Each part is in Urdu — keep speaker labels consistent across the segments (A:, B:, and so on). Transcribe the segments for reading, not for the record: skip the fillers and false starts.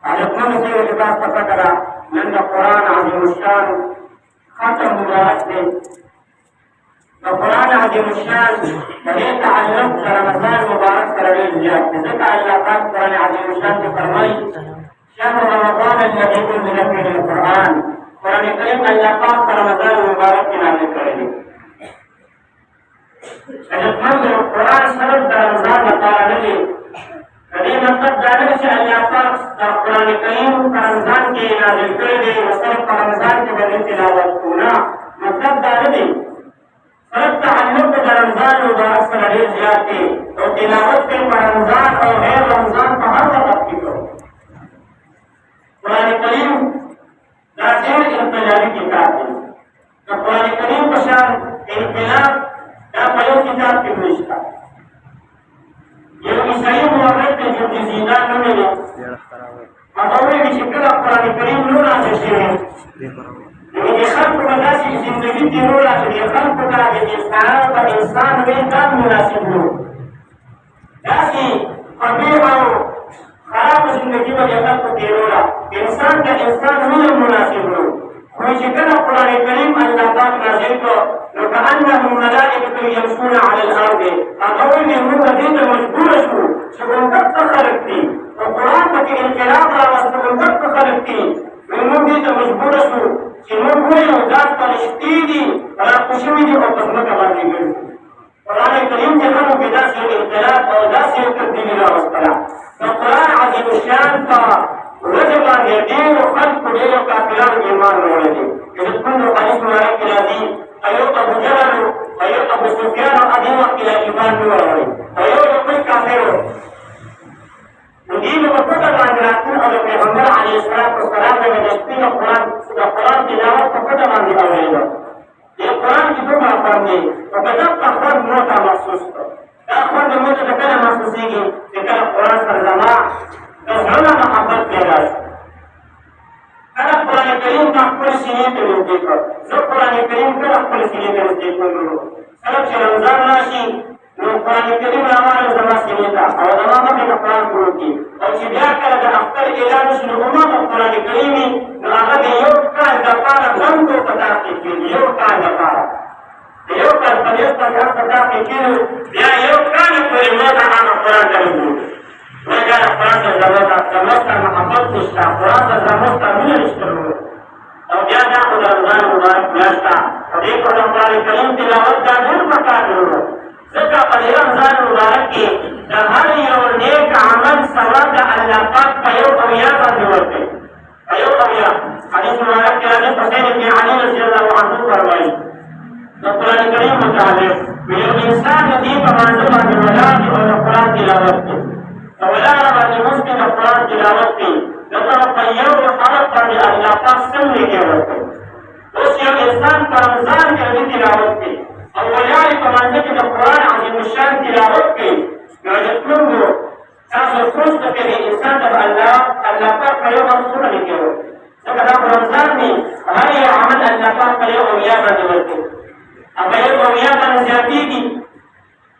A: حضرتنا سے لباس پتہ کرا نند قرآن عظیم الشان ختم مبارک دے قرآن عظیم الشان بڑے تعلق رمضان مبارک کرنے زیادہ ذکر اللہ پاک قرآن عظیم الشان سے فرمائی شهر رمضان الذي انزل فيه القرآن قرآن کریم اللہ پاک رمضان مبارک کے نام کرے حضرتنا قرآن صرف رمضان بتا رہے کبھی مطلب جانے سے اللہ پاک قرآن کریم رمضان کے نازل کر دے صرف رمضان کے بدن تلاوت ہونا مطلب جانے دے صرف تعلق رمضان مبارک سے لڑے جاتے اور تلاوت کے رمضان اور غیر رمضان کا ہر وقت کی کرو قرآن کریم داخل انقلابی کتاب ہے تو قرآن کریم کا شان انقلاب یا پہلو کتاب کی نوشتہ یہ عیسائی معرض کے جو زیدان میں ملے مطوری کی شکل قرآن کریم نور آتے ہیں لیکن یہ خلق بدا سی زندگی کی نور آتے یہ خلق بدا کہ انسان میں کام مناسب ہو ایسی قبیح اور خراب زندگی میں یہ خلق کی نور انسان کا انسان میں مناسب ہو کوئی شکل قرآن کریم اللہ پاک نازل کو وكأنهم ملائكة يمشون على الأرض أقول من مدينة مجبورة شغل تخلقتي القرآن تكي انقلاب رأسكم تخلقتي من مدينة مجبورة شنو هو ذات فرشتيدي ولا قشمدي أو قسمك باندي القرآن الكريم تفهم بداس الانقلاب أو داس التبديل إلى الصلاة القرآن عظيم الشان وجب أن يدين خلق ليلة كافران إيمان ولدي إذا كنت حديث مالك الذي أيوب أبو جهل أيوب أبو سفيان أدين إلى إيمان نوري أيوب أبو كافر ندين وقتل عن رسول الله پیغمبر عليه الصلاة والسلام من يشتين القرآن تلاوة وقتل عن الأولياء القرآن کی دو مقام دی وقتل تخبر موتا مخصوص تخبر موتا تکل مخصوصی گی تکل قرآن سرزما تزعون محبت پیراش کله قرآن کریم کا خپل سینې ته نږدې کړ زه قرآن کریم کله خپل سینې ته نږدې کړم کله چې رمضان راشي نو قرآن کریم راوړم زما سینې ته او زما مخې ته قرآن پروت دي او چې بیا کله د اختر اعلان وشي نو ما په قرآن کریم نو هغه د یو کال دپاره غونډو په تعقیب کېږي you call دپاره the you call په لیست باندې په تعقیب کېږي بیا یو کال پورې ما ته هغه قرآن ته وجعل قرآن زمستا محبت نشتا قرآن زمستا من نشترو او بیا ناخد رمضان مبارک میاشتا او دیکھو قرآن کریم تلاوت دا ډېر پکار دی ځکه په دې رمضان مبارک کې د هر یو نیک عمل ثواب د الله پاک په یو اویا باندې ورکوي په یو اویا حدیث مبارک کې راځي حسین بن علي رضی الله عنه فرمایي د قرآن کریم مطابق یو انسان دې په باندې ولاړ او د قرآن تلاوت کوي ولا رب المسلم القرآن تلاوت کی لطرف یو حرف پر اللہ پاک سمنے کے وقت اس یو انسان پر رمضان کے بھی تلاوت کی اولیاء کمانڈے کی قرآن عظیم الشان تلاوت کی نوجتمن دو ساس خوش کے انسان جب اللہ پاک کا یو منصور نہیں کے وقت سکتا رمضان میں ہر یہ عمل اللہ پاک کا یو اولیاء بن ورتے اب یو اولیاء بن جاتی کی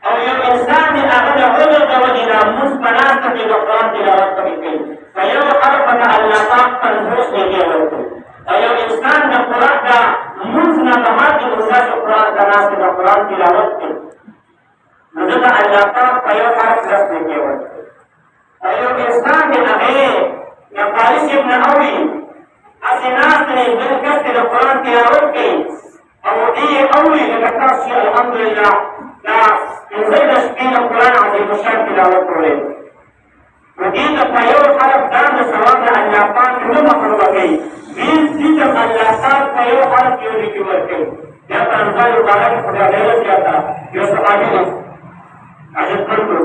A: او یو انسان دی هغه د عذر د وجې نه مونځ په ناسته کې د قرآن تلاوت کوي کوي په یو حرف ته الله پاک 50 نیکۍ ورکوي او یو انسان د قرآن د مونځ نه بهر د اوداسه قرآن ته ناست د قرآن تلاوت کوي نو دته الله پاک په یو حرف 10 نیکۍ ورکوي او یو انسان د هغې یا فارس ابن اوي هسې ناست دی بل کس د قرآن تلاوت کوي او دې اوري لکه تاسو الحمدلله دا انزل شپین قرآن عظیم الشان تلاوت کوي نو دې ته په یو حرف دا د ثواب د الله پاک نه محروم کوي دې ته الله پاک په یو حرف یو لیکي ورکوي یا په رمضان مبارک خدای ډېره زیاته یو صحابي دی عجب کړو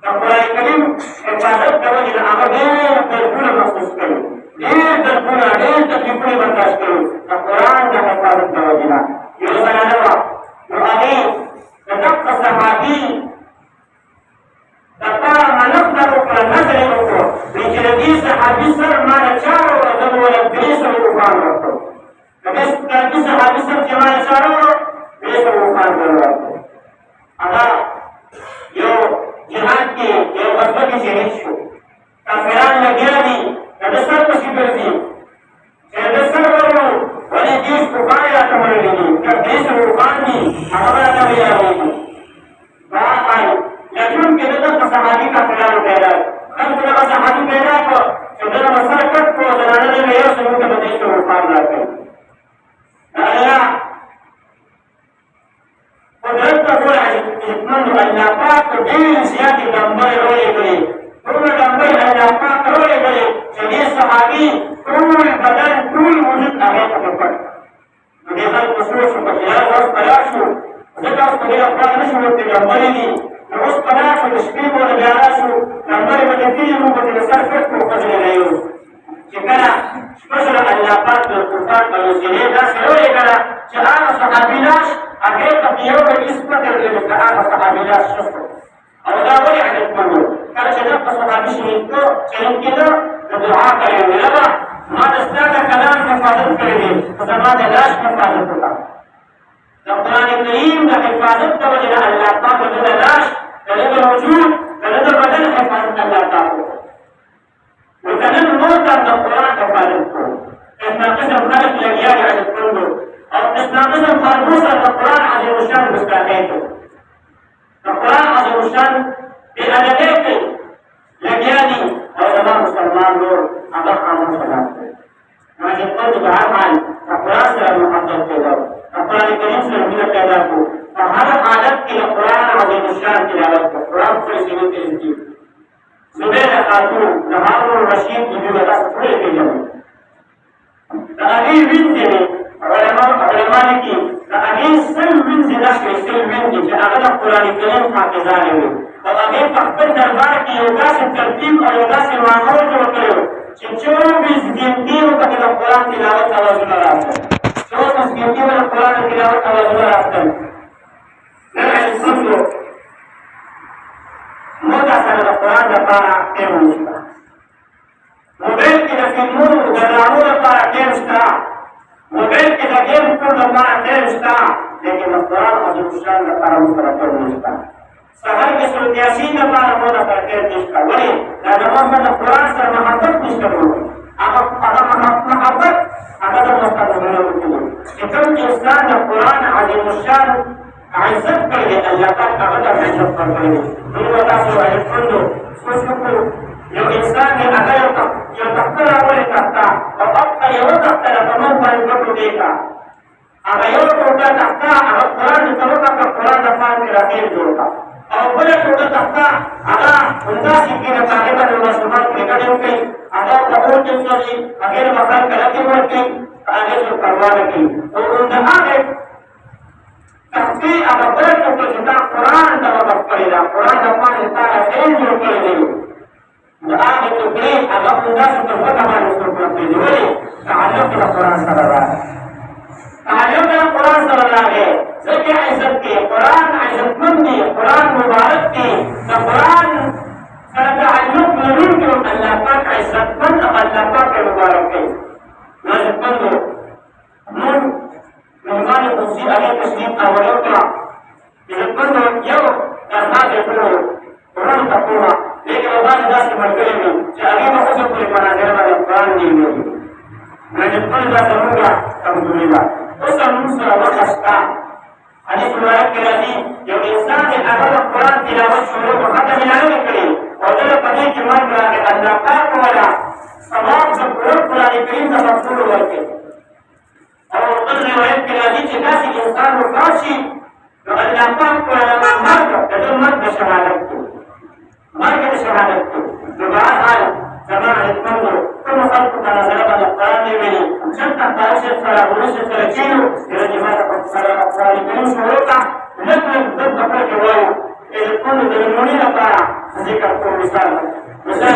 A: د قرآن کریم حفاظت د وجې نه هغه ډېر درکونه محسوس کوي ډېر درکونه ډېر تکلیفونه برداشت کوي د قرآن د حفاظت د وجې نه یو زنانه وه نو هغې د دغه صحابي دپاره منفته وکړه نظر یې وکړو چې د دې صحابي سر ما نه چا وړه زه به ورله 300 روپان ورکړم د دې صحابي سر چې ما نه چا راوړو 300 روپان به ورکړو هغه یو جهاد کې یو غزوه کې شهید شو کافران لګیا دي د سر پسې ګرځي چې د سر ورو ولې دیش په باندې راته وړلي دي که دیش روان دي هغه به راته ویاړېږي دا وایي یقین کې دلته صحابي کافرانو پیدا خلکو دغه صحابي پیدا کړ چې دغه به سر کټ کړو زنانه دې به یو څه موږ ته به دیش روان راکړي الله قدرت ته ټول حکمتمندو الله پاک ډېرې زیاتې ډمبرې رولې کړې ټوله ډمبرې الله پاک رولې کړې چې دې صحابي ټول بدن ټول وجود هغې ته پټ نو دې خلکو سوچ وکړه چې یار اوس په لار شو ځکه اوس په دې افراد نه شو ورته ډمبرې دي نو اوس په لار شو د شپې پورې بیا راشو ډمبرې به دې کېږي موږ به دې د سر کټ کړو ښځې نه یو چې کله شپه شوه الله پاک د قرآن په وسیلې داسې رولې کړه چې هغه صحابي لاش هغې ته په یو ډول هېڅ پته ورلېږي که هغه صحابي لاس شخ او دا ولې حدیثمند و کله چې دغه صحابي شهید کېده نو دعا کوي ربه ما د ستا د کلام حفاظت کړی دی خو زما د لاس حفاظت وکړه د قرآن کریم د حفاظت د وجې نه الله پاک د ده د لاس د ده د وجود د ده د بدن حفاظت الله پاک وکړه نو که نن موږ هم د قرآن حفاظت کړو قسم قسم خلک لګیا دي حدیثمندو او قسم قسم خلکو د قرآن عظیم الشان ګستاخۍ کوي د قرآن عظیم الشان بې ادبۍ کوي لګیا دي او زما مسلمان ورور هغه خاموش ولاړ دی نو حدیثمندو په هر حال د قرآن سره محبت پیدا کړو د قرآن کریم سره مینه پیدا کړو په هر حالت کې د قرآن عظیم الشان تلاوت کړو قرآن پورې سینې ته نږدې زبیر خاتون د هارون الرشید بیبي به تاسو ټولې پېژنئ د هغې وینځې مې علما لیکي د هغې سل وینځې نشوې سل وینځې چې هغه د قرآن کریم حافظانې وې او هغې په خپل دربار کې یو داسې ترتیب او یو داسې ماحول جوړ کړی و چې 24 ګنټې ورته د قرآن تلاوت اوازونه راتلل 24 ګنټې به د قرآن تلاوت اوازونه راتلل نن حدیثمندو موږ سره د قرآن لپاره ټیم نشته موبایل کې د فلمونو د ډرامو لپاره ټیم شته موبایل کې د ګیم ټول لپاره ټیم شته لیکن د قرآن عظیم الشان لپاره موږ سره ټیم نشته سحر کې سورت یاسین لپاره موږ سره ټیم نشته ولې دا زموږ د قرآن سره محبت نشته هغه محبت هغه د مستقبلونو کې چې کوم انسان د قرآن عظیم الشان عزت کړی الله پاک هغه ته عزت ورکړی موږ تاسو حدیثمندو سوچ وکړو یو انسان دی هغه یو تخته راولي تخته او هغه یوه تخته ده په موږ باندې دوه ټوټې کړه هغه یو ټوټه تخته هغه قرآن ته وکړه قرآن د پاک کې راټېل جوړ کړه او بله ټوټه تخته هغه همداسې کېږي په هغې باندې ماشومان کرکټ وکړي هغه په اور کې وسوځي هغې له مکان کلکې ورکړي په هغې سره پروا نه کوي او د هغې تختی هغه بله ټوټه چې دا قرآن ته وقف کړې ده قرآن د پاک د تا راټېل جوړ کړی دی د هغې ټوکرې هغه همداسې په ځمکه باندې څوک دی ولې تعلق د قرآن سره راغی تعلق د قرآن سره راغی ځکه عزت دی قرآن عزتمند دی قرآن مبارک دی د قرآن سره تعلق لرونکي الله پاک عزتمند او الله پاک مبارک دی نو عزتمندو موږ نعمان قدسي هغې تشریف راوړی وکړه عزتمندو یو درخواست یې کړی قرآن ته پوهه لیکن بعض داسې ملګري وي چې هغې به اوسه پورې په نظر باندې قرآن نه ویلي نجدمن دا زموږه کمزوري ده اوس هم موږ سره وخه شته حدیث مبارک کې راځي یو انسان دی هغه د قرآن تلاوت شروع په ختم یې نه کړي او دله په دې کې مرګ راغی الله پاک وله ثواب د ټول قرآن کریم ته مفعول ورکړي او بل روایت کې راځي چې داسې انسان وفات شي نو الله پاک وله مرګ د ده مرګ د شهادت کوي مرګ د شهادت کوي نو بهرحال زما حدیثمندو کومو خلکو ته نظره باندې قرآن یې ویلي چېرته طاهر سره ولسو سره کېنو یوه جما ته سره قرآن کریم شروع کړه لږ لږ دد په کړ کې وایو حدیثمندو د لومړي لپاره ذکر کوم مثال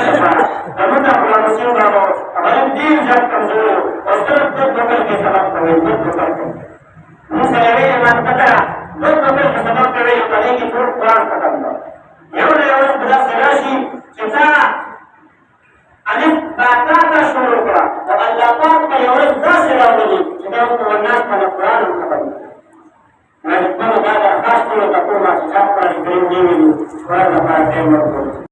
A: لپاره زموږ د قرآن مسیم بابا هغه ډېر زیات کمزوری و او صرف دد په کړ کې سبق کوي دد په کړ کې موږ سره یې ویلې ما ته کړه دد په کړ کې سبق کوي په دې کې ټول قرآن ختم ده یو نه یو ورځ به داسې راشي چې تا الف با تا ته شروع کړه او الله پاک به یو ورځ داسې راولي چې دا ورته ورناس باندې قرآن هم ختم ده حدیثمندو دا درخواست ټولو ته کومه چې چا قرآن کریم نه ویلي قرآن لپاره ټیم ورکړو